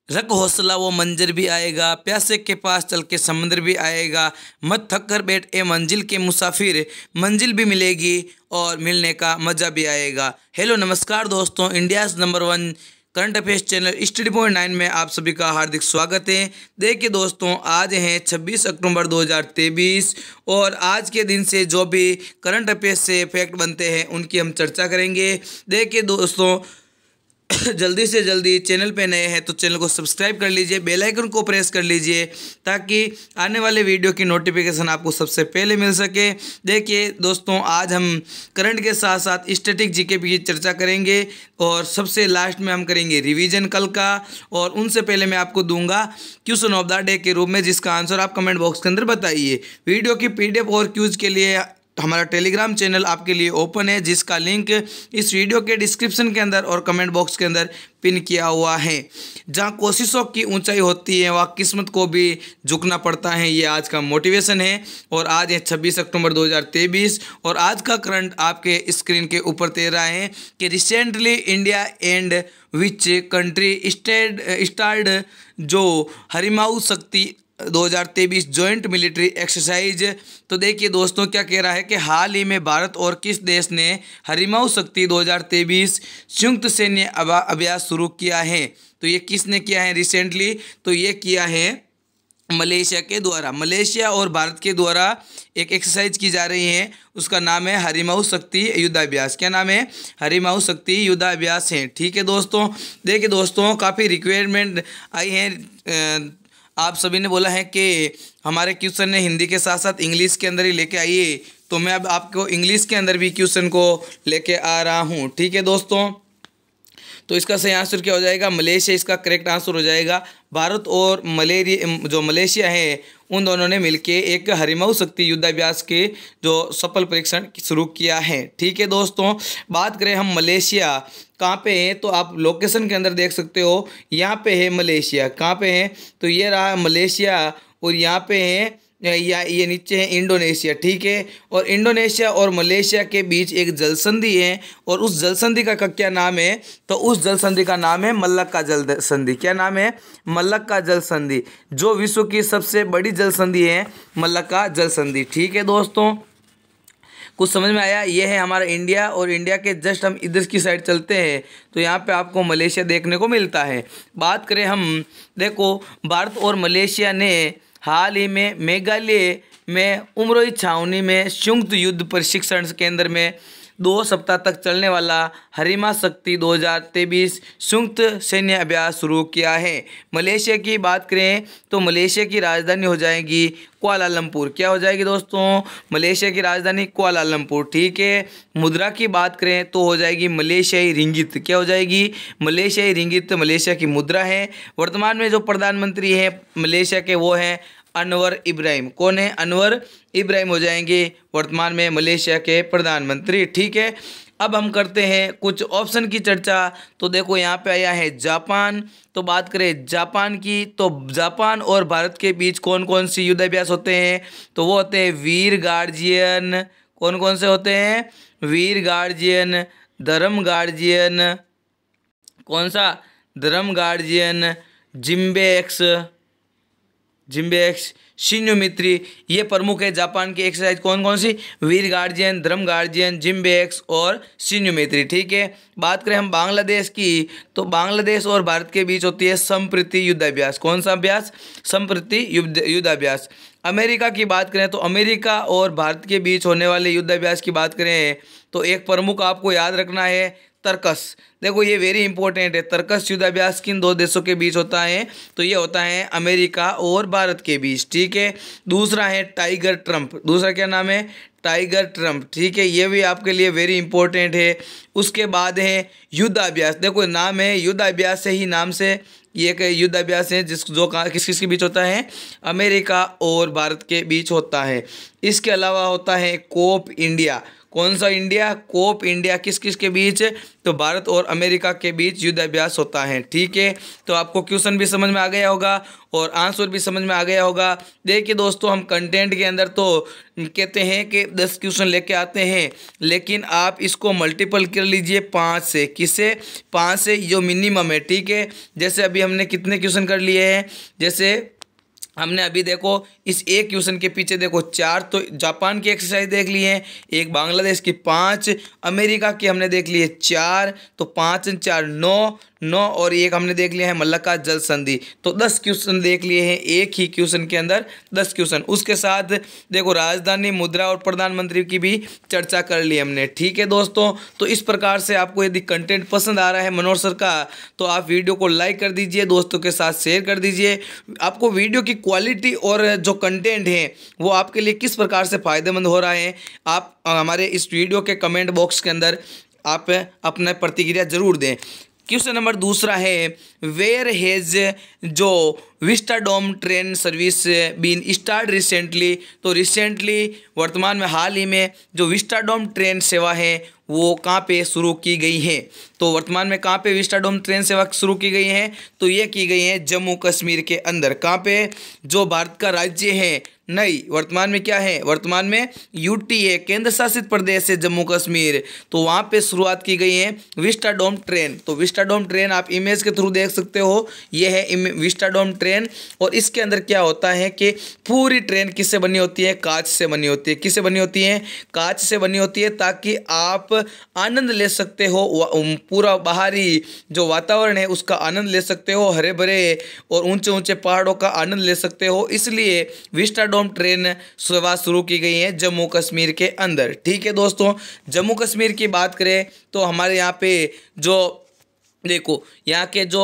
रख हौसला वो मंजर भी आएगा, प्यासे के पास चल के समंदर भी आएगा, मत थक कर बैठ ए मंजिल के मुसाफिर, मंजिल भी मिलेगी और मिलने का मज़ा भी आएगा। हेलो नमस्कार दोस्तों, India's number 1 current affairs channel study point 9 में आप सभी का हार्दिक स्वागत है। देखिए दोस्तों, आज हैं 26 अक्टूबर 2023 और आज के दिन से जो भी करंट अफेयर्स से फैक्ट बनते हैं उनकी हम चर्चा करेंगे। देखिए दोस्तों, जल्दी से जल्दी चैनल पे नए हैं तो चैनल को सब्सक्राइब कर लीजिए, बेल आइकन को प्रेस कर लीजिए ताकि आने वाले वीडियो की नोटिफिकेशन आपको सबसे पहले मिल सके। देखिए दोस्तों, आज हम करंट के साथ साथ स्टैटिक जीके की चर्चा करेंगे और सबसे लास्ट में हम करेंगे रिवीजन कल का। और उनसे पहले मैं आपको दूंगा क्वेश्चन ऑफ द डे के रूप में, जिसका आंसर आप कमेंट बॉक्स के अंदर बताइए। वीडियो की पीडीएफ और क्यूज के लिए हमारा टेलीग्राम चैनल आपके लिए ओपन है, जिसका लिंक इस वीडियो के डिस्क्रिप्शन के अंदर और कमेंट बॉक्स के अंदर पिन किया हुआ है। जहां कोशिशों की ऊंचाई होती है वहाँ किस्मत को भी झुकना पड़ता है, ये आज का मोटिवेशन है। और आज है 26 अक्टूबर 2023 और आज का करंट आपके स्क्रीन के ऊपर दे रहा है कि recently India and which country start जो हरिमाऊ शक्ति 2023 जॉइंट मिलिट्री एक्सरसाइज। तो देखिए दोस्तों, क्या कह रहा है कि हाल ही में भारत और किस देश ने हरिमाऊ शक्ति 2023 संयुक्त सैन्य अभ्यास शुरू किया है। तो ये किसने किया है रिसेंटली? तो ये किया है मलेशिया के द्वारा। मलेशिया और भारत के द्वारा एक एक्सरसाइज की जा रही है, उसका नाम है हरिमाऊ शक्ति युद्धाभ्यास। क्या नाम है? हरिमाऊ शक्ति युद्धाभ्यास है। ठीक है दोस्तों, देखिए दोस्तों, काफ़ी रिक्वायरमेंट आई है। आप सभी ने बोला है कि हमारे क्वेश्चन ने हिंदी के साथ साथ इंग्लिश के अंदर ही लेके आइए, तो मैं अब आपको इंग्लिश के अंदर भी क्वेश्चन को लेके आ रहा हूँ। ठीक है दोस्तों, तो इसका सही आंसर क्या हो जाएगा? मलेशिया इसका करेक्ट आंसर हो जाएगा। भारत और मलेशिया है, उन दोनों ने मिलके एक हरिमाऊ शक्ति युद्धाभ्यास के जो सफल परीक्षण शुरू किया है। ठीक है दोस्तों, बात करें हम मलेशिया कहाँ पे है, तो आप लोकेशन के अंदर देख सकते हो, यहाँ पे है मलेशिया। कहाँ पे है? तो ये रहा मलेशिया और यहाँ पे है या ये नीचे है इंडोनेशिया। ठीक है, और इंडोनेशिया और मलेशिया के बीच एक जल संधि है और उस जल संधि का क्या नाम है? तो उस जल संधि का नाम है मलक्का जल संधि। क्या नाम है? मलक्का जल संधि, जो विश्व की सबसे बड़ी जल संधि है, मलक्का जल संधि। ठीक है दोस्तों, कुछ समझ में आया? ये है हमारा इंडिया और इंडिया के जस्ट हम इधर की साइड चलते हैं तो यहाँ पे आपको मलेशिया देखने को मिलता है। बात करें हम, देखो भारत और मलेशिया ने हाल ही में मेघालय में उमरोई छावनी में संयुक्त युद्ध प्रशिक्षण केंद्र में 2 सप्ताह तक चलने वाला हरिमा शक्ति 2023 संयुक्त सैन्य अभ्यास शुरू किया है। मलेशिया की बात करें तो मलेशिया की राजधानी हो जाएगी कुआलालंपुर। क्या हो जाएगी दोस्तों? मलेशिया की राजधानी कुआलालंपुर। ठीक है, मुद्रा की बात करें तो हो जाएगी मलेशियाई रिंगित। क्या हो जाएगी? मलेशियाई रिंगित मलेशिया की मुद्रा है। वर्तमान में जो प्रधानमंत्री हैं मलेशिया के वो हैं अनवर इब्राहिम। कौन है? अनवर इब्राहिम हो जाएंगे वर्तमान में मलेशिया के प्रधानमंत्री। ठीक है, अब हम करते हैं कुछ ऑप्शन की चर्चा। तो देखो यहाँ पे आया है जापान। तो बात करें जापान की, तो जापान और भारत के बीच कौन कौन सी युद्धाभ्यास होते हैं? तो वो होते हैं वीर गार्जियन। कौन कौन से होते हैं? वीर गार्जियन, धर्म गार्जियन, कौन सा? धर्म गार्जियन, जिम्बेक्स, शिन्योमित्री। ये प्रमुख है जापान की एक्सरसाइज। कौन कौन सी? वीर गार्जियन, धर्म गार्जियन, जिम्बेक्स और शिन्योमित्री। ठीक है, बात करें हम बांग्लादेश की, तो बांग्लादेश और भारत के बीच होती है संप्रति युद्धाभ्यास। कौन सा अभ्यास? संप्रति युद्धाभ्यास। अमेरिका की बात करें तो अमेरिका और भारत के बीच होने वाले युद्धाभ्यास की बात करें तो एक प्रमुख आपको याद रखना है तर्कस। देखो ये वेरी इंपॉर्टेंट है, तर्कस युद्धाभ्यास किन 2 देशों के बीच होता है? तो ये होता है अमेरिका और भारत के बीच। ठीक है, दूसरा है टाइगर ट्रम्प। दूसरा क्या नाम है? Tiger Trump. ठीक है, ये भी आपके लिए वेरी इंपॉर्टेंट है। उसके बाद है युद्धाभ्यास। देखो नाम है युद्धाभ्यास से ही नाम से ये एक युद्धाभ्यास है जो किस किस के बीच होता है? अमेरिका और भारत के बीच होता है। इसके अलावा होता है कोप इंडिया। कौन सा इंडिया? Cope India. किस किस के बीच? तो भारत और अमेरिका के बीच युद्ध अभ्यास होता है। ठीक है, तो आपको क्वेश्चन भी समझ में आ गया होगा और आंसर भी समझ में आ गया होगा। देखिए दोस्तों, हम कंटेंट के अंदर तो कहते हैं कि 10 क्वेश्चन लेके आते हैं, लेकिन आप इसको मल्टीपल कर लीजिए 5 से। किससे? 5 से, जो मिनिमम है। ठीक है, जैसे अभी हमने कितने क्वेश्चन कर लिए हैं? जैसे हमने अभी देखो इस एक क्वेश्चन के पीछे देखो 4 तो जापान की एक्सरसाइज देख ली है, एक बांग्लादेश की 5, अमेरिका की हमने देख ली है 4, तो 5 और 4 9 और एक हमने देख लिया है मल्लका जल संधि। तो 10 क्वेश्चन देख लिए हैं एक ही क्वेश्चन के अंदर, 10 क्वेश्चन। उसके साथ देखो राजधानी, मुद्रा और प्रधानमंत्री की भी चर्चा कर ली हमने। ठीक है दोस्तों, तो इस प्रकार से आपको यदि कंटेंट पसंद आ रहा है मनोहर सर का, तो आप वीडियो को लाइक कर दीजिए, दोस्तों के साथ शेयर कर दीजिए। आपको वीडियो की क्वालिटी और जो कंटेंट है वो आपके लिए किस प्रकार से फ़ायदेमंद हो रहा है, आप हमारे इस वीडियो के कमेंट बॉक्स के अंदर आप अपना प्रतिक्रिया जरूर दें। क्वेश्चन नंबर दूसरा है, वेयर हैज़ जो Vistadome train service been start recently. तो रिसेंटली वर्तमान में हाल ही में जो विस्टाडोम ट्रेन सेवा है वो कहाँ पे शुरू की गई है? तो वर्तमान में कहाँ पे विस्टाडोम ट्रेन सेवा शुरू की गई है? तो ये की गई है जम्मू कश्मीर के अंदर। कहाँ पे? जो भारत का राज्य है, नहीं, वर्तमान में क्या है? वर्तमान में यूटी है, केंद्र शासित प्रदेश है जम्मू कश्मीर। तो वहाँ पे शुरुआत की गई है विस्टाडोम ट्रेन। तो विस्टाडोम ट्रेन आप इमेज के थ्रू देख सकते हो, ये है विस्टाडोम ट्रेन। और इसके अंदर क्या होता है कि पूरी ट्रेन किससे बनी होती है? कांच से बनी होती है। किससे बनी होती है? कांच से बनी होती है, ताकि आप आनंद ले सकते हो, पूरा बाहरी जो वातावरण है उसका आनंद ले सकते हो, हरे भरे और ऊंचे ऊंचे पहाड़ों का आनंद ले सकते हो। इसलिए विस्टाडोम ट्रेन सेवा शुरू की गई है जम्मू कश्मीर के अंदर। ठीक है दोस्तों, जम्मू कश्मीर की बात करें तो हमारे यहाँ पे जो देखो यहाँ के जो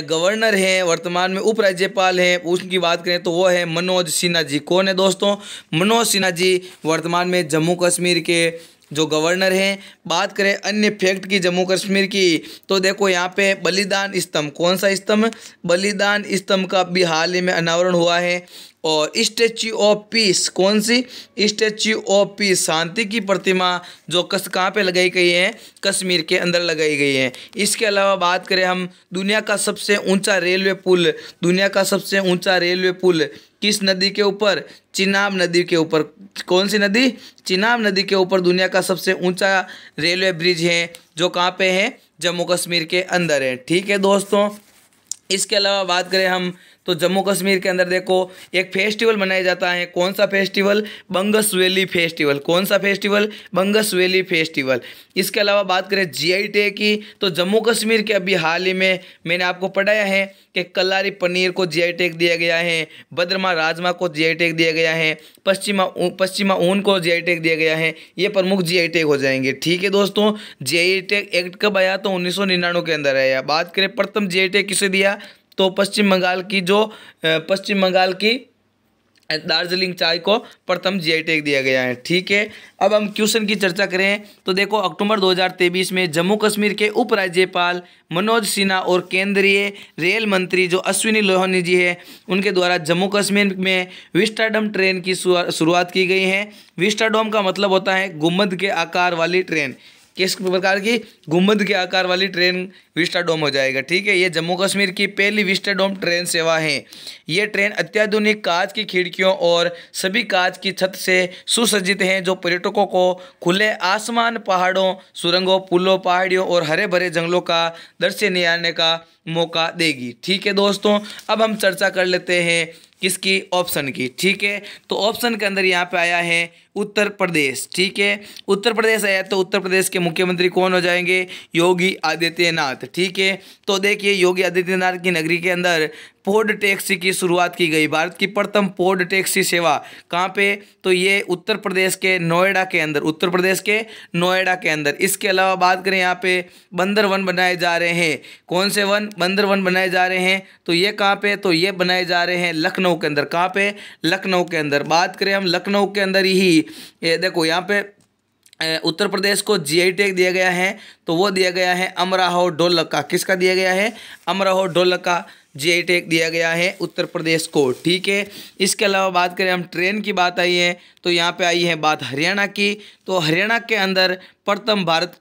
गवर्नर हैं, वर्तमान में उपराज्यपाल हैं, उनकी बात करें तो वो है मनोज सिन्हा जी। कौन है दोस्तों? मनोज सिन्हा जी वर्तमान में जम्मू कश्मीर के जो गवर्नर हैं। बात करें अन्य फैक्ट की जम्मू कश्मीर की, तो देखो यहाँ पे बलिदान स्तंभ, कौन सा स्तंभ? बलिदान स्तंभ का भी हाल ही में अनावरण हुआ है। और स्टैच्यू ऑफ पीस, कौन सी? स्टैच्यू ऑफ पीस, शांति की प्रतिमा, जो कहाँ पे लगाई गई है? कश्मीर के अंदर लगाई गई है। इसके अलावा बात करें हम दुनिया का सबसे ऊंचा रेलवे पुल, दुनिया का सबसे ऊंचा रेलवे पुल किस नदी के ऊपर? चिनाब नदी के ऊपर। कौन सी नदी? चिनाब नदी के ऊपर दुनिया का सबसे ऊंचा रेलवे ब्रिज है, जो कहाँ पे है? जम्मू कश्मीर के अंदर है। ठीक है दोस्तों, इसके अलावा बात करें हम तो जम्मू कश्मीर के अंदर देखो एक फेस्टिवल मनाया जाता है। कौन सा फेस्टिवल? बंगस valley festival. कौन सा फेस्टिवल? बंगस valley festival. इसके अलावा बात करें जीआई टैग की, तो जम्मू कश्मीर के अभी हाल ही में मैंने आपको पढ़ाया है कि कल्लारी पनीर को जीआई टैग दिया गया है, बद्रमा राजमा को जीआई टैग दिया गया है, पश्चिमा ऊन को जीआई टैग दिया गया है। ये प्रमुख जीआई टैग हो जाएंगे। ठीक है दोस्तों, जीआई टैग एक्ट कब आया? तो 1999 के अंदर आया। बात करें प्रथम जीआई टैग किसे दिया? तो पश्चिम बंगाल की दार्जिलिंग चाय को प्रथम जीआई टैग दिया गया है। ठीक है, अब हम क्वेश्चन की चर्चा करें तो देखो अक्टूबर 2023 में जम्मू कश्मीर के उपराज्यपाल मनोज सिन्हा और केंद्रीय रेल मंत्री जो अश्विनी लोहानी जी है, उनके द्वारा जम्मू कश्मीर में विस्टाडोम ट्रेन की शुरुआत की गई है। विस्टाडोम का मतलब होता है गुम्बद के आकार वाली ट्रेन। किस प्रकार की? गुम्बद के आकार वाली ट्रेन विस्टाडोम हो जाएगा। ठीक है, ये जम्मू कश्मीर की पहली विस्टाडोम ट्रेन सेवा है। ये ट्रेन अत्याधुनिक कांच की खिड़कियों और सभी कांच की छत से सुसज्जित हैं, जो पर्यटकों को खुले आसमान, पहाड़ों, सुरंगों, पुलों, पहाड़ियों और हरे भरे जंगलों का दृश्य निहारने का मौका देगी। ठीक है दोस्तों, अब हम चर्चा कर लेते हैं किसकी? ऑप्शन की। ठीक है, तो ऑप्शन के अंदर यहाँ पे आया है उत्तर प्रदेश। ठीक है, उत्तर प्रदेश आया तो उत्तर प्रदेश के मुख्यमंत्री कौन हो जाएंगे? योगी आदित्यनाथ। ठीक है, तो देखिए योगी आदित्यनाथ की नगरी के अंदर पोड टैक्सी की शुरुआत की गई। भारत की प्रथम पोड टैक्सी सेवा कहाँ पे? तो ये उत्तर प्रदेश के नोएडा के अंदर, उत्तर प्रदेश के नोएडा के अंदर। इसके अलावा बात करें यहाँ पे बंदर वन बनाए जा रहे हैं। कौन से वन? बंदर वन बनाए जा रहे हैं। तो ये कहाँ पे? तो ये बनाए जा रहे हैं लखनऊ के अंदर। कहाँ पे? लखनऊ के अंदर। बात करें हम लखनऊ के अंदर ही, ये देखो यहाँ पे उत्तर प्रदेश को जीआई टैग दिया गया है, तो वो दिया गया है अमराहो ढोलक का। किसका दिया गया है? अमराहो ढोलक का जीआई टैग दिया गया है उत्तर प्रदेश को। ठीक है, इसके अलावा बात करें हम ट्रेन की बात आई है तो यहाँ पे आई है बात हरियाणा की। तो हरियाणा के अंदर प्रथम भारत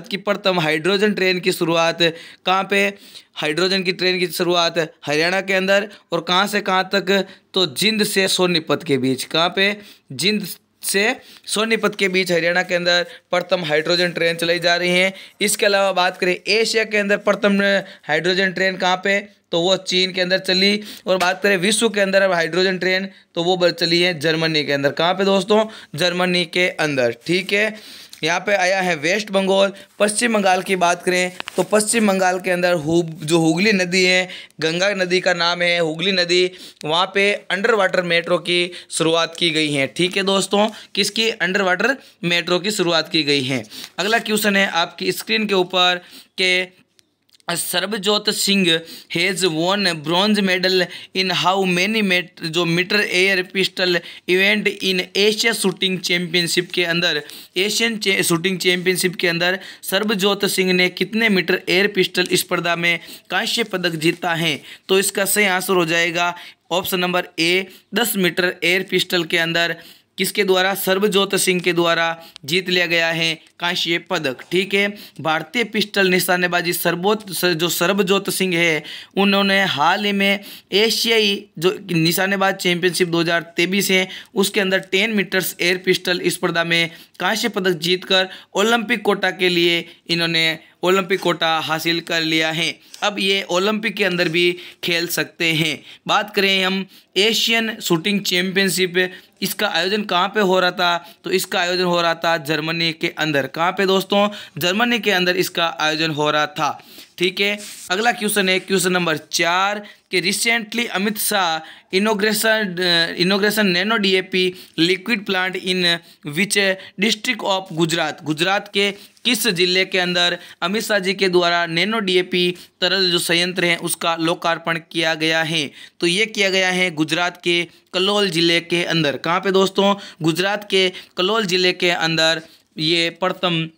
की प्रथम हाइड्रोजन ट्रेन की शुरुआत कहाँ पे, हाइड्रोजन की ट्रेन की शुरुआत हरियाणा के अंदर। और कहाँ से कहाँ तक, तो जिंद से सोनीपत के बीच। कहाँ पे, जिंद से सोनीपत के बीच हरियाणा के अंदर प्रथम हाइड्रोजन ट्रेन चलाई जा रही हैं। इसके अलावा बात करें एशिया के अंदर प्रथम हाइड्रोजन ट्रेन कहाँ पे, तो वो चीन के अंदर चली। और बात करें विश्व के अंदर हाइड्रोजन ट्रेन तो वो चली है जर्मनी के अंदर। कहाँ पे दोस्तों, जर्मनी के अंदर। ठीक है, यहाँ पे आया है वेस्ट बंगाल। पश्चिम बंगाल की बात करें तो पश्चिम बंगाल के अंदर जो हुगली नदी है, गंगा नदी का नाम है हुगली नदी, वहाँ पे अंडर वाटर मेट्रो की शुरुआत की गई है। ठीक है दोस्तों, किसकी, अंडर वाटर मेट्रो की शुरुआत की गई है। अगला क्वेश्चन है आपकी स्क्रीन के ऊपर के Sarabjot Singh has won bronze medal in how many meter air pistol event in Asia shooting championship के अंदर, एशियन शूटिंग चैंपियनशिप के अंदर सरबजोत सिंह ने कितने मीटर एयर पिस्टल स्पर्धा में कांस्य पदक जीता है। तो इसका सही आंसर हो जाएगा option number A, 10 meter air pistol के अंदर किसके द्वारा, सरबजोत सिंह के द्वारा जीत लिया गया है कांस्य पदक। ठीक है, भारतीय पिस्टल निशानेबाजी जो सरबजोत सिंह है उन्होंने हाल ही में एशियाई जो निशानेबाज चैंपियनशिप 2023 है उसके अंदर 10 मीटर्स एयर पिस्टल स्पर्धा में कांस्य पदक जीतकर ओलंपिक कोटा के लिए इन्होंने ओलंपिक कोटा हासिल कर लिया है। अब ये ओलंपिक के अंदर भी खेल सकते हैं। बात करें हम एशियन शूटिंग चैंपियनशिप, इसका आयोजन कहाँ पे हो रहा था, तो इसका आयोजन हो रहा था जर्मनी के अंदर। कहाँ पे दोस्तों, जर्मनी के अंदर इसका आयोजन हो रहा था। ठीक है, अगला क्वेश्चन है क्वेश्चन नंबर 4 कि recently Amit Shah inauguration nano DAP liquid plant in which district of Gujarat, Gujarat के किस जिले के अंदर अमित शाह जी के द्वारा नैनो डीएपी तरल जो संयंत्र है उसका लोकार्पण किया गया है। तो ये किया गया है गुजरात के कलोल जिले के अंदर। कहाँ पे दोस्तों, गुजरात के कलोल जिले के अंदर ये प्रथम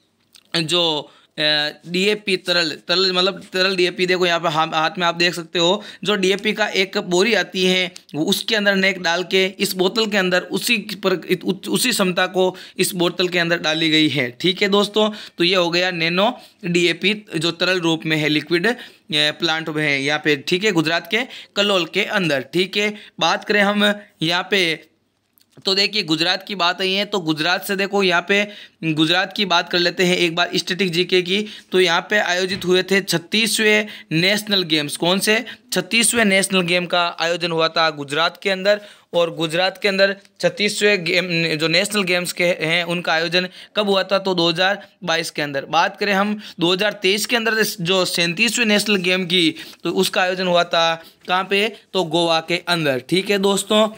जो डीएपी तरल मतलब तरल डीएपी, देखो यहाँ पे हाथ में आप देख सकते हो, जो डीएपी का एक बोरी आती है वो उसके अंदर नेक डाल के इस बोतल के अंदर उसी क्षमता को इस बोतल के अंदर डाली गई है। ठीक है दोस्तों, तो ये हो गया नैनो डीएपी जो तरल रूप में है, लिक्विड प्लांट में है यहाँ पे। ठीक है, गुजरात के कलोल के अंदर। ठीक है, बात करें हम यहाँ पे तो देखिए गुजरात की बात आई है तो गुजरात से देखो यहाँ पे गुजरात की बात कर लेते हैं एक बार स्टैटिक जीके की। तो यहाँ पे आयोजित हुए थे 36वें नेशनल गेम्स। कौन से, 36वें नेशनल गेम का आयोजन हुआ था गुजरात के अंदर। और गुजरात के अंदर 36वें गेम जो नेशनल गेम्स के हैं उनका आयोजन कब हुआ था, तो 2022 के अंदर। बात करें हम 2023 के अंदर जो 37वें नेशनल गेम की तो उसका आयोजन हुआ था कहाँ पे, तो गोवा के अंदर। ठीक है दोस्तों,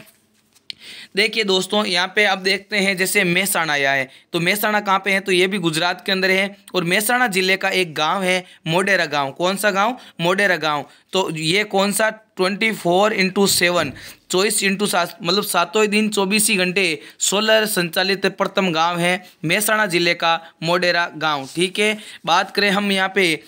देखिए दोस्तों यहाँ पे आप देखते हैं जैसे मेहसाणा आया है, तो मेहसाणा कहाँ पे है, तो ये भी गुजरात के अंदर है। और मेहसाणा जिले का एक गांव है मोडेरा गांव। कौन सा गांव, मोडेरा गांव। तो ये कौन सा 24/7 24/7 मतलब सातों दिन 24 घंटे सोलर संचालित प्रथम गांव है मेहसाणा जिले का मोडेरा गांव। ठीक है, बात करें हम यहाँ पे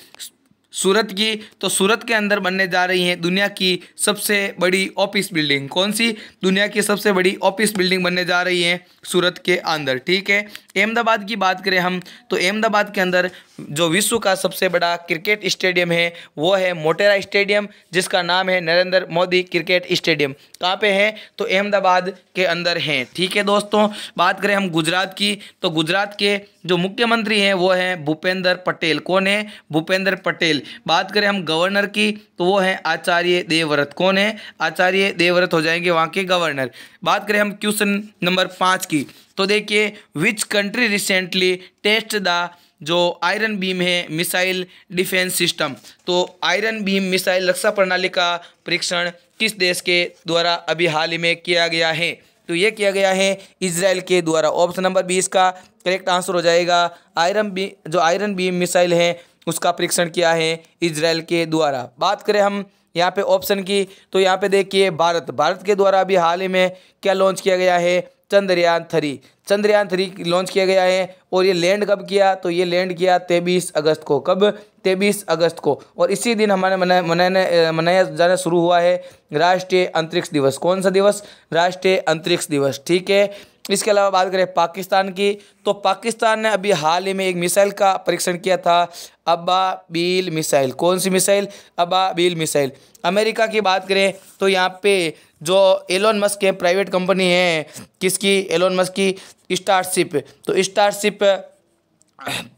सूरत की, तो सूरत के अंदर बनने जा रही है दुनिया की सबसे बड़ी ऑफिस बिल्डिंग। कौन सी, दुनिया की सबसे बड़ी ऑफिस बिल्डिंग बनने जा रही है सूरत के अंदर। ठीक है, अहमदाबाद की बात करें हम तो अहमदाबाद के अंदर जो विश्व का सबसे बड़ा क्रिकेट स्टेडियम है वो है मोटेरा स्टेडियम, जिसका नाम है नरेंद्र मोदी क्रिकेट स्टेडियम। कहाँ पे है, तो अहमदाबाद के अंदर है। ठीक है दोस्तों, बात करें हम गुजरात की, तो गुजरात के जो मुख्यमंत्री हैं वो हैं भूपेंद्र पटेल। कौन है, भूपेंद्र पटेल। बात करें हम गवर्नर की तो वो है आचार्य देवव्रत। कौन है, आचार्य देवव्रत हो जाएंगे वहाँ के गवर्नर। बात करें हम क्वेश्चन नंबर 5 की, तो देखिए which country recently test the जो आयरन बीम है मिसाइल डिफेंस सिस्टम। तो आयरन बीम मिसाइल रक्षा प्रणाली का परीक्षण किस देश के द्वारा अभी हाल ही में किया गया है, तो ये किया गया है इजराइल के द्वारा। ऑप्शन नंबर 20 का करेक्ट आंसर हो जाएगा। जो आयरन बीम मिसाइल है उसका परीक्षण किया है इजराइल के द्वारा। बात करें हम यहाँ पे ऑप्शन की, तो यहाँ पे देखिए भारत के द्वारा अभी हाल ही में क्या लॉन्च किया गया है, चंद्रयान 3 लॉन्च किया गया है। और ये लैंड कब किया, तो ये लैंड किया 23 अगस्त को। कब, 23 अगस्त को। और इसी दिन हमारे मनाया जाना शुरू हुआ है राष्ट्रीय अंतरिक्ष दिवस। कौन सा दिवस, राष्ट्रीय अंतरिक्ष दिवस। ठीक है। इसके अलावा बात करें पाकिस्तान की, तो पाकिस्तान ने अभी हाल ही में एक मिसाइल का परीक्षण किया था, अबाबील मिसाइल। कौन सी मिसाइल, अबाबील मिसाइल। अमेरिका की बात करें तो यहाँ पे जो एलोन मस्क है, प्राइवेट कंपनी है, किसकी, एलोन मस्क की, स्टारशिप। तो स्टारशिप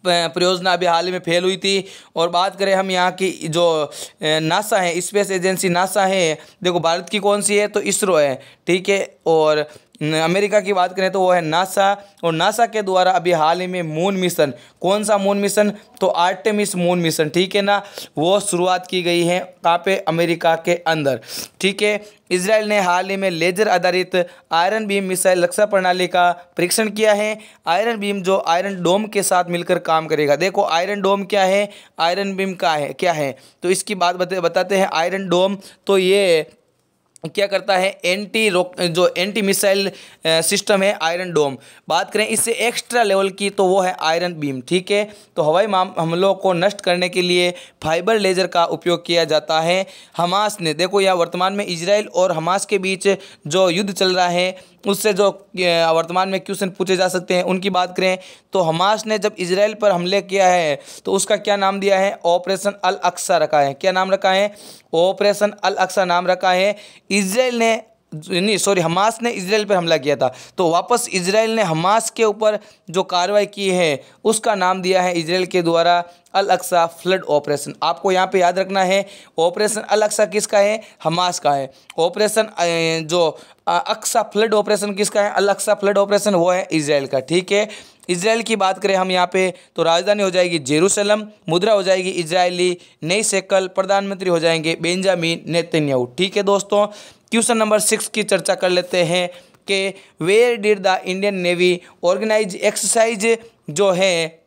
परियोजना अभी हाल ही में फेल हुई थी। और बात करें हम यहाँ की जो नासा है, स्पेस एजेंसी नासा है, देखो भारत की कौन सी है, तो इसरो है। ठीक है। और अमेरिका की बात करें तो वो है नासा। और नासा के द्वारा अभी हाल ही में मून मिशन, कौन सा मून मिशन, तो आर्टेमिस मून मिशन, ठीक है ना, वो शुरुआत की गई है कहाँ पे, अमेरिका के अंदर। ठीक है। इजराइल ने हाल ही में लेजर आधारित आयरन बीम मिसाइल रक्षा प्रणाली का परीक्षण किया है। आयरन बीम जो आयरन डोम के साथ मिलकर काम करेगा। देखो आयरन डोम क्या है, आयरन बीम का है क्या है, तो इसकी बात बताते हैं। आयरन डोम तो ये क्या करता है, एंटी मिसाइल सिस्टम है आयरन डोम। बात करें इससे एक्स्ट्रा लेवल की तो वो है आयरन बीम। ठीक है। तो हवाई हमलों को नष्ट करने के लिए फाइबर लेजर का उपयोग किया जाता है। हमास ने, देखो यहाँ वर्तमान में इजराइल और हमास के बीच जो युद्ध चल रहा है, उससे जो वर्तमान में क्वेश्चन पूछे जा सकते हैं उनकी बात करें तो हमास ने जब इजराइल पर हमले किया है तो उसका क्या नाम दिया है, ऑपरेशन अल अक्सा रखा है। क्या नाम रखा है, ऑपरेशन अल अक्सा नाम रखा है। इजराइल ने नहीं सॉरी हमास ने इजराइल पर हमला किया था, तो वापस इजराइल ने हमास के ऊपर जो कार्रवाई की है उसका नाम दिया है इजराइल के द्वारा अल अक्सा फ्लड ऑपरेशन। आपको यहाँ पे याद रखना है, ऑपरेशन अल अक्सा किसका है, हमास का है। ऑपरेशन जो अक्सा फ्लड ऑपरेशन किसका है, अल अक्सा फ्लड ऑपरेशन, वो है इजराइल का। ठीक है। इजराइल की बात करें हम यहाँ पे तो राजधानी हो जाएगी जेरूसलम, मुद्रा हो जाएगी इजरायली, नई शेकल, प्रधानमंत्री हो जाएंगे बेंजामिन नेतन्याहू। ठीक है दोस्तों, क्वेश्चन नंबर 6 की चर्चा कर लेते हैं कि where did the Indian navy organise exercise, जो है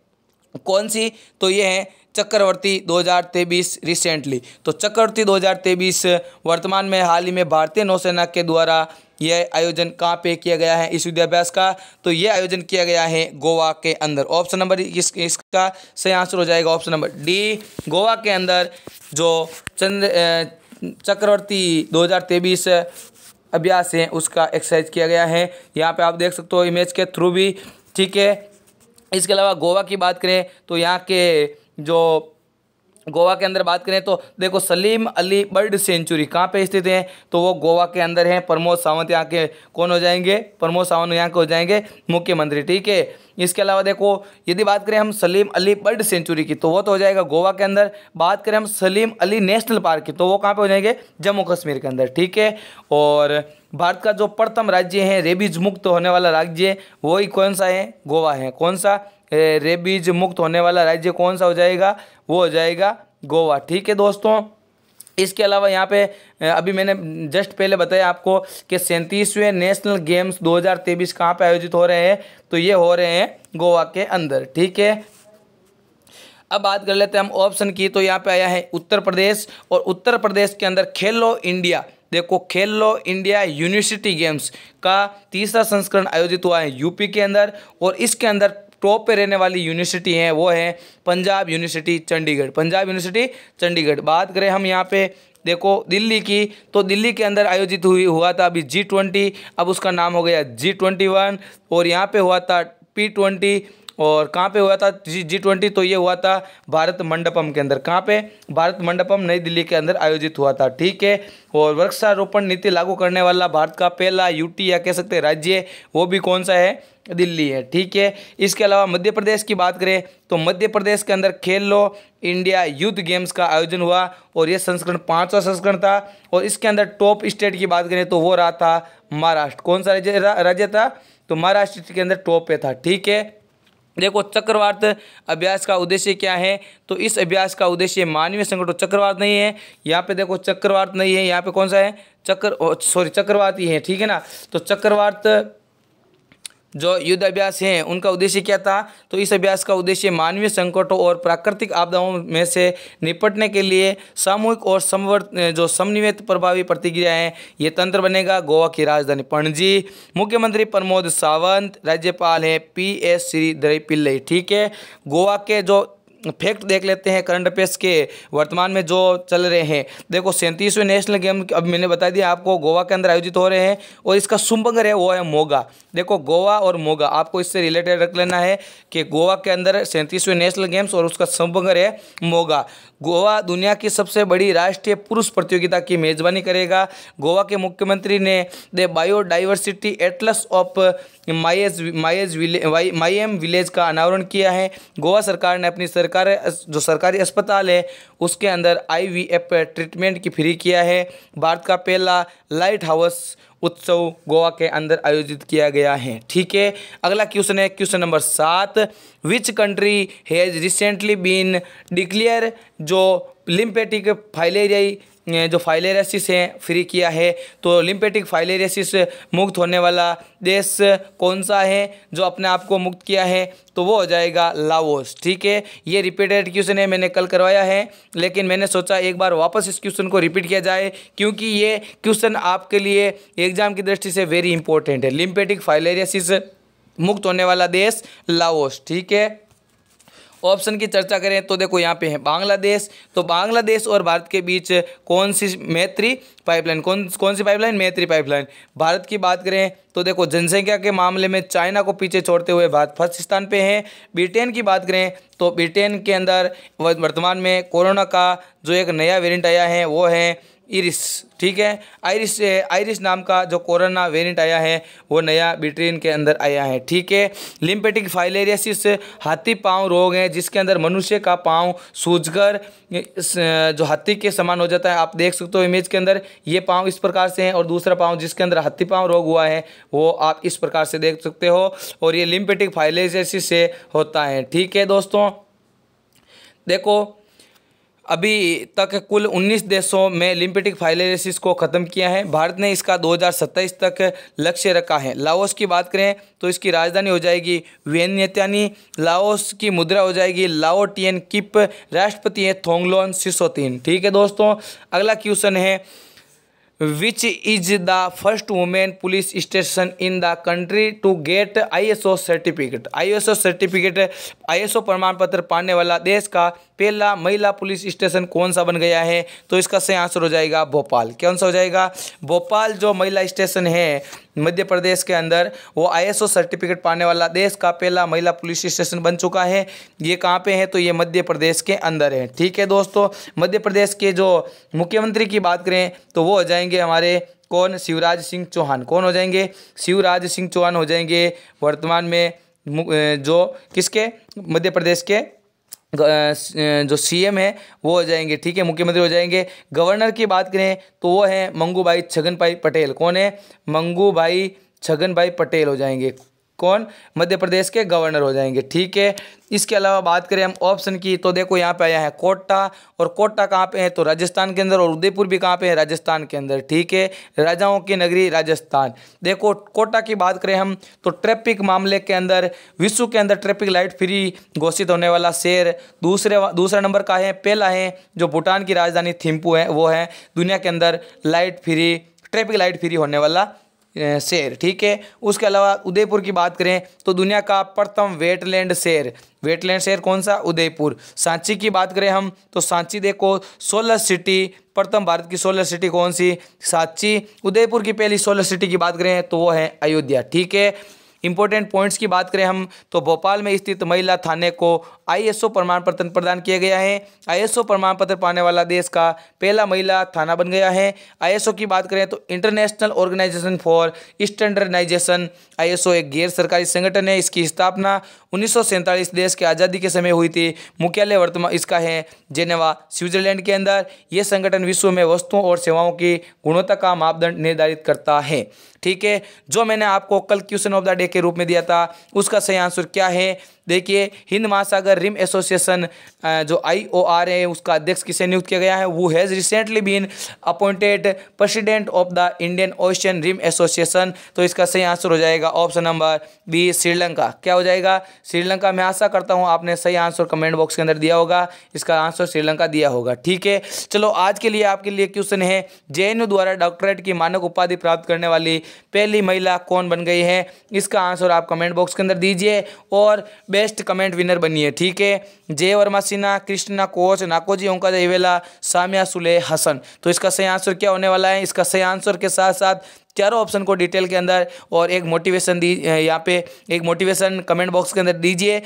कौन सी, तो ये है चक्रवर्ती 2023 रिसेंटली। तो चक्रवर्ती 2023 वर्तमान में हाल ही में भारतीय नौसेना के द्वारा यह आयोजन कहाँ पे किया गया है इस युद्धाभ्यास का, तो यह आयोजन किया गया है गोवा के अंदर। ऑप्शन नंबर इसका सही आंसर हो जाएगा ऑप्शन नंबर डी, गोवा के अंदर जो चक्रवर्ती 2023 अभ्यास है उसका एक्सरसाइज किया गया है। यहाँ पे आप देख सकते हो इमेज के थ्रू भी। ठीक है। इसके अलावा गोवा की बात करें तो यहाँ के जो गोवा के अंदर बात करें तो देखो सलीम अली बर्ड सेंचुरी कहाँ पे स्थित है, तो वो गोवा के अंदर है। प्रमोद सावंत यहाँ के कौन हो जाएंगे, प्रमोद सावंत यहाँ के हो जाएंगे मुख्यमंत्री। ठीक है। इसके अलावा देखो यदि बात करें हम सलीम अली बर्ड सेंचुरी की तो वो तो हो जाएगा गोवा के अंदर। बात करें हम सलीम अली नेशनल पार्क की तो वो कहाँ पे हो जाएंगे, जम्मू कश्मीर के अंदर। ठीक है। और भारत का जो प्रथम राज्य है रेबीज मुक्त होने वाला राज्य वही कौन सा है, गोवा है। कौन सा, रेबीज मुक्त होने वाला राज्य कौन सा हो जाएगा, वो हो जाएगा गोवा। ठीक है दोस्तों। इसके अलावा यहाँ पे अभी मैंने जस्ट पहले बताया आपको कि 37वें नेशनल गेम्स 2023 कहाँ पे आयोजित हो रहे हैं, तो ये हो रहे हैं गोवा के अंदर। ठीक है। अब बात कर लेते हैं हम ऑप्शन की, तो यहाँ पे आया है उत्तर प्रदेश। और उत्तर प्रदेश के अंदर खेलो इंडिया, देखो खेलो इंडिया यूनिवर्सिटी गेम्स का तीसरा संस्करण आयोजित हुआ है यूपी के अंदर। और इसके अंदर टॉप पे रहने वाली यूनिवर्सिटी है वो है पंजाब यूनिवर्सिटी चंडीगढ़, पंजाब यूनिवर्सिटी चंडीगढ़। बात करें हम यहाँ पे देखो दिल्ली की, तो दिल्ली के अंदर आयोजित हुआ था अभी G20, अब उसका नाम हो गया G21। और यहाँ पे हुआ था P20। और कहाँ पे हुआ था G20, तो ये हुआ था भारत मंडपम के अंदर। कहाँ पे, भारत मंडपम नई दिल्ली के अंदर आयोजित हुआ था। ठीक है। और वृक्षारोपण नीति लागू करने वाला भारत का पहला यूटी या कह सकते हैं राज्य, वो भी कौन सा है, दिल्ली है। ठीक है। इसके अलावा मध्य प्रदेश की बात करें तो मध्य प्रदेश के अंदर खेलो इंडिया यूथ गेम्स का आयोजन हुआ और ये संस्करण 5वां संस्करण था। और इसके अंदर टॉप स्टेट की बात करें तो वो रहा था महाराष्ट्र। कौन सा राज्य था, तो महाराष्ट्र के अंदर टॉप पे था। ठीक है। देखो चक्रवात अभ्यास का उद्देश्य क्या है, तो इस अभ्यास का उद्देश्य मानवीय संकट, चक्रवात नहीं है यहाँ पे, देखो चक्रवात नहीं है यहाँ पे, कौन सा है, चक्रवात ही है। ठीक है ना। तो चक्रवात जो युद्ध अभ्यास हैं उनका उद्देश्य क्या था? तो इस अभ्यास का उद्देश्य मानवीय संकटों और प्राकृतिक आपदाओं में से निपटने के लिए सामूहिक और समन्वित प्रभावी प्रतिक्रिया है ये तंत्र बनेगा। गोवा की राजधानी पणजी। मुख्यमंत्री प्रमोद सावंत। राज्यपाल है PS श्रीधर पिल्लई। ठीक है, गोवा के जो फैक्ट देख लेते हैं करंट अफेयर्स के वर्तमान में जो चल रहे हैं। देखो 37वें नेशनल गेम अब मैंने बता दिया आपको गोवा के अंदर आयोजित हो रहे हैं और इसका शुभंकर है वो है मोगा। देखो गोवा और मोगा आपको इससे रिलेटेड रख लेना है कि गोवा के अंदर 37वें नेशनल गेम्स और उसका शुभंकर है मोगा। गोवा दुनिया की सबसे बड़ी राष्ट्रीय पुरुष प्रतियोगिता की मेजबानी करेगा। गोवा के मुख्यमंत्री ने the biodiversity Atlas of मायम village का अनावरण किया है। गोवा सरकार ने अपनी सरकारी अस्पताल है उसके अंदर IVF ट्रीटमेंट की फ्री किया है। भारत का पहला लाइट हाउस उत्सव गोवा के अंदर आयोजित किया गया है। ठीक है, अगला क्वेश्चन है question number 7। Which country has recently been declare जो लिम्फेटिक फाइलेरियासिस है फ्री किया है। तो लिम्फेटिक फाइलेरियासिस मुक्त होने वाला देश कौन सा है जो अपने आप को मुक्त किया है? तो वो हो जाएगा लाओस। ठीक है, ये रिपीटेड क्वेश्चन है, मैंने कल करवाया है लेकिन मैंने सोचा एक बार वापस इस क्वेश्चन को रिपीट किया जाए क्योंकि ये क्वेश्चन आपके लिए एग्जाम की दृष्टि से वेरी इंपॉर्टेंट है। लिम्फेटिक फाइलेरियासिस मुक्त होने वाला देश लाओस। ठीक है, ऑप्शन की चर्चा करें तो देखो यहाँ पे है बांग्लादेश। तो बांग्लादेश और भारत के बीच कौन सी मैत्री पाइपलाइन कौन सी पाइपलाइन? मैत्री पाइपलाइन। भारत की बात करें तो देखो जनसंख्या के मामले में चाइना को पीछे छोड़ते हुए भारत फर्स्ट स्थान पे है। ब्रिटेन की बात करें तो ब्रिटेन के अंदर वर्तमान में कोरोना का जो एक नया वेरिएंट आया है वो है इरिस। ठीक है, आयरिस नाम का जो कोरोना वेरिएंट आया है वो नया ब्रिटेन के अंदर आया है। ठीक है, लिम्फेटिक फाइलेरियासिस हाथी पाँव रोग है जिसके अंदर मनुष्य का पाँव सूजकर जो हाथी के समान हो जाता है। आप देख सकते हो इमेज के अंदर ये पाँव इस प्रकार से हैं और दूसरा पाँव जिसके अंदर हाथी पाँव रोग हुआ है वो आप इस प्रकार से देख सकते हो और ये लिम्फेटिक फाइलेरियासिस से होता है। ठीक है दोस्तों, देखो अभी तक कुल 19 देशों में लिम्फेटिक फाइलेरियासिस को ख़त्म किया है। भारत ने इसका 2027 तक लक्ष्य रखा है। लाओस की बात करें तो इसकी राजधानी हो जाएगी वियतनाम। लाओस की मुद्रा हो जाएगी लाओ टियन किप। राष्ट्रपति है थोंगलोन सिसोथिन। ठीक है दोस्तों, अगला क्वेश्चन है which is the first women police station in the country to get ISO certificate? ISO प्रमाण पत्र पाने वाला देश का पहला महिला पुलिस स्टेशन कौन सा बन गया है? तो इसका सही आंसर हो जाएगा भोपाल। कौन सा हो जाएगा? भोपाल जो महिला स्टेशन है मध्य प्रदेश के अंदर वो ISO सर्टिफिकेट पाने वाला देश का पहला महिला पुलिस स्टेशन बन चुका है। ये कहाँ पे है? तो ये मध्य प्रदेश के अंदर है। ठीक है दोस्तों, मध्य प्रदेश के जो मुख्यमंत्री की बात करें तो वो हो जाएंगे हमारे कौन? शिवराज सिंह चौहान। कौन हो जाएंगे? शिवराज सिंह चौहान हो जाएंगे वर्तमान में जो किसके? मध्य प्रदेश के जो CM है वो हो जाएंगे। ठीक है, मुख्यमंत्री हो जाएंगे। गवर्नर की बात करें तो वो है मंगूभाई छगनभाई पटेल। कौन है? मंगूभाई छगनभाई पटेल हो जाएंगे। कौन? मध्य प्रदेश के गवर्नर हो जाएंगे। ठीक है, इसके अलावा बात करें हम ऑप्शन की तो देखो यहाँ पे आया है कोटा। और कोटा कहाँ पे है? तो राजस्थान के अंदर। और उदयपुर भी कहाँ पे है? राजस्थान के अंदर। ठीक है, राजाओं की नगरी राजस्थान। देखो कोटा की बात करें हम तो ट्रैफिक मामले के अंदर विश्व के अंदर ट्रैफिक लाइट फ्री घोषित होने वाला शहर दूसरा नंबर का है। पहला है जो भूटान की राजधानी थिम्पू है वो है दुनिया के अंदर ट्रैफिक लाइट फ्री होने वाला शहर। ठीक है, उसके अलावा उदयपुर की बात करें तो दुनिया का प्रथम वेटलैंड शहर कौन सा? उदयपुर। सांची की बात करें हम तो सांची देखो सोलर सिटी, प्रथम भारत की सोलर सिटी कौन सी? सांची। उदयपुर की पहली सोलर सिटी की बात करें तो वो है अयोध्या। ठीक है, इंपॉर्टेंट पॉइंट्स की बात करें हम तो भोपाल में स्थित महिला थाने को ISO प्रमाण पत्र प्रदान किया गया है। ISO प्रमाण पत्र पाने वाला देश का पहला महिला थाना बन गया है। ISO की बात करें तो international organisation for standardisation. ISO एक गैर सरकारी संगठन है। इसकी स्थापना 1947 देश की आज़ादी के समय हुई थी। मुख्यालय वर्तमान इसका है जेनेवा स्विट्जरलैंड के अंदर। यह संगठन विश्व में वस्तुओं और सेवाओं की गुणवत्ता का मापदंड निर्धारित करता है। ठीक है, जो मैंने आपको कल क्वेश्चन ऑफ द डे के रूप में दिया था उसका सही आंसर क्या है? देखिए हिंद महासागर रिम एसोसिएशन जो IOR है उसका अध्यक्ष किसे नियुक्त किया गया है, वो has recently been appointed president of the Indian Ocean Rim Association. तो इसका सही आंसर हो जाएगा ऑप्शन नंबर बी श्रीलंका। क्या हो जाएगा? श्रीलंका। मैं आशा करता हूँ आपने सही आंसर कमेंट बॉक्स के अंदर दिया होगा, इसका आंसर श्रीलंका दिया होगा। ठीक है, चलो आज के लिए आपके लिए क्वेश्चन है, JNU द्वारा डॉक्टरेट की मानक उपाधि प्राप्त करने वाली पहली महिला कौन बन गई है? इसका आंसर आप कमेंट बॉक्स के अंदर दीजिए और बेस्ट कमेंट विनर बनिए। ठीक है, जय वर्मा सिन्हा, कृष्णा कोच, नाकोजी ओंका इवेला, सामिया सुले हसन। तो इसका सही आंसर क्या होने वाला है? इसका सही आंसर के साथ साथ चारों ऑप्शन को डिटेल के अंदर और एक मोटिवेशन दी, यहाँ पे एक मोटिवेशन कमेंट बॉक्स के अंदर दीजिए,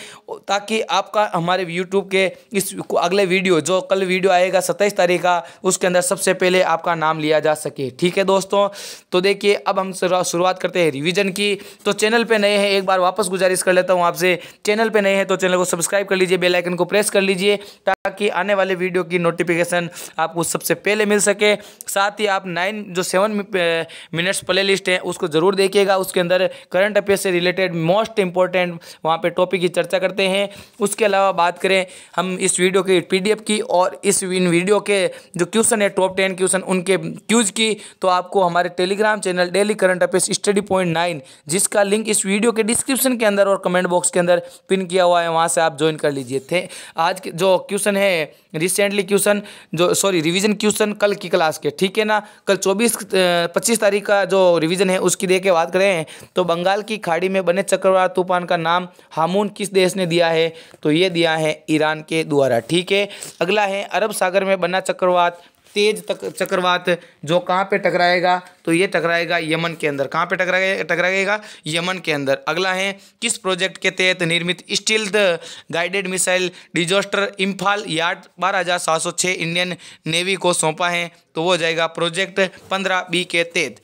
ताकि आपका हमारे यूट्यूब के इस अगले वीडियो जो कल वीडियो आएगा 27 तारीख का, उसके अंदर सबसे पहले आपका नाम लिया जा सके। ठीक है दोस्तों, तो देखिए अब हम शुरुआत करते हैं रिवीजन की। तो चैनल पे नए हैं, एक बार वापस गुजारिश कर लेता हूँ आपसे, चैनल पे नए हैं तो चैनल को सब्सक्राइब कर लीजिए, बेल आइकन को प्रेस कर लीजिए, ताकि आने वाले वीडियो की नोटिफिकेशन आपको सबसे पहले मिल सके। साथ ही आप 7 मिनट्स प्ले लिस्ट है उसको जरूर देखिएगा, उसके अंदर करंट अफेयर से रिलेटेड मोस्ट इंपॉर्टेंट वहाँ पे टॉपिक की चर्चा करते हैं। उसके अलावा बात करें हम इस वीडियो के PDF की और इन वीडियो के जो क्वेश्चन है टॉप 10 क्वेश्चन उनके क्यूज की, तो आपको हमारे Telegram channel daily current affairs study point 9, जिसका लिंक इस वीडियो के डिस्क्रिप्शन के अंदर और कमेंट बॉक्स के अंदर पिन किया हुआ है, वहाँ से आप ज्वाइन कर लीजिए थे। आज के जो क्वेश्चन है रिसेंटली क्वेश्चन रिवीजन क्वेश्चन कल की क्लास के, ठीक है ना, कल 25 तारीख का जो रिवीजन है उसकी देख के बात करें तो बंगाल की खाड़ी में बने चक्रवात तूफान का नाम हामून किस देश ने दिया है? तो ये दिया है ईरान के द्वारा। ठीक है, अगला है अरब सागर में बना चक्रवात तेज चक्रवात जो कहाँ पे टकराएगा? तो ये टकराएगा यमन के अंदर। कहाँ पे टकराएगा? यमन के अंदर। अगला है किस प्रोजेक्ट के तहत निर्मित stealth guided missile disaster Imphal yard 12,706 Indian navy को सौंपा है? तो वो हो जाएगा प्रोजेक्ट 15B के तहत।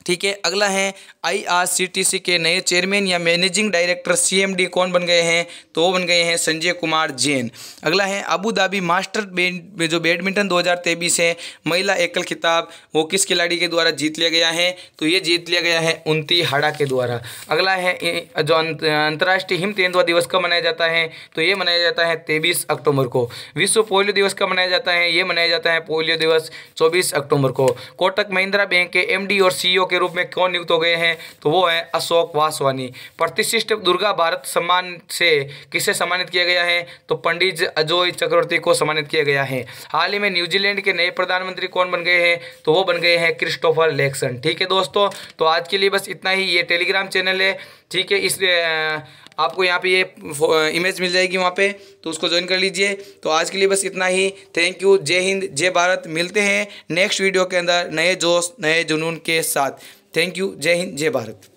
ठीक है, अगला है IRCTC के नए चेयरमैन या मैनेजिंग डायरेक्टर CMD कौन बन गए हैं? तो वो बन गए हैं संजय कुमार जैन। अगला है अबू धाबी मास्टर जो बैडमिंटन 2023 है महिला एकल खिताब वो किस खिलाड़ी के द्वारा जीत लिया गया है? तो ये जीत लिया गया है उन्ती हाड़ा के द्वारा। अगला है जो अंतर्राष्ट्रीय हिम तेंदुआ दिवस कब मनाया जाता है? तो ये मनाया जाता है 23 अक्टूबर को। विश्व पोलियो दिवस कब मनाया जाता है? ये मनाया जाता है पोलियो दिवस 24 अक्टूबर को। कोटक महिंद्रा बैंक के MD और CEO के रूप में कौन नियुक्त हो गए हैं? तो वो है अशोक वासवानी। प्रतिष्ठित दुर्गा भारत सम्मान से किसे सम्मानित किया गया है? तो पंडित अजय चक्रवर्ती को सम्मानित किया गया है। हाल ही में न्यूजीलैंड के नए प्रधानमंत्री कौन बन गए हैं? तो वो बन गए हैं क्रिस्टोफर लैक्सन। ठीक है दोस्तों, तो आज के लिए बस इतना ही। ये टेलीग्राम चैनल है, ठीक है, इस आपको यहाँ पे ये इमेज मिल जाएगी वहाँ पे, तो उसको ज्वाइन कर लीजिए। तो आज के लिए बस इतना ही। थैंक यू, जय हिंद, जय भारत। मिलते हैं नेक्स्ट वीडियो के अंदर नए जोश नए जुनून के साथ। थैंक यू, जय हिंद, जय भारत।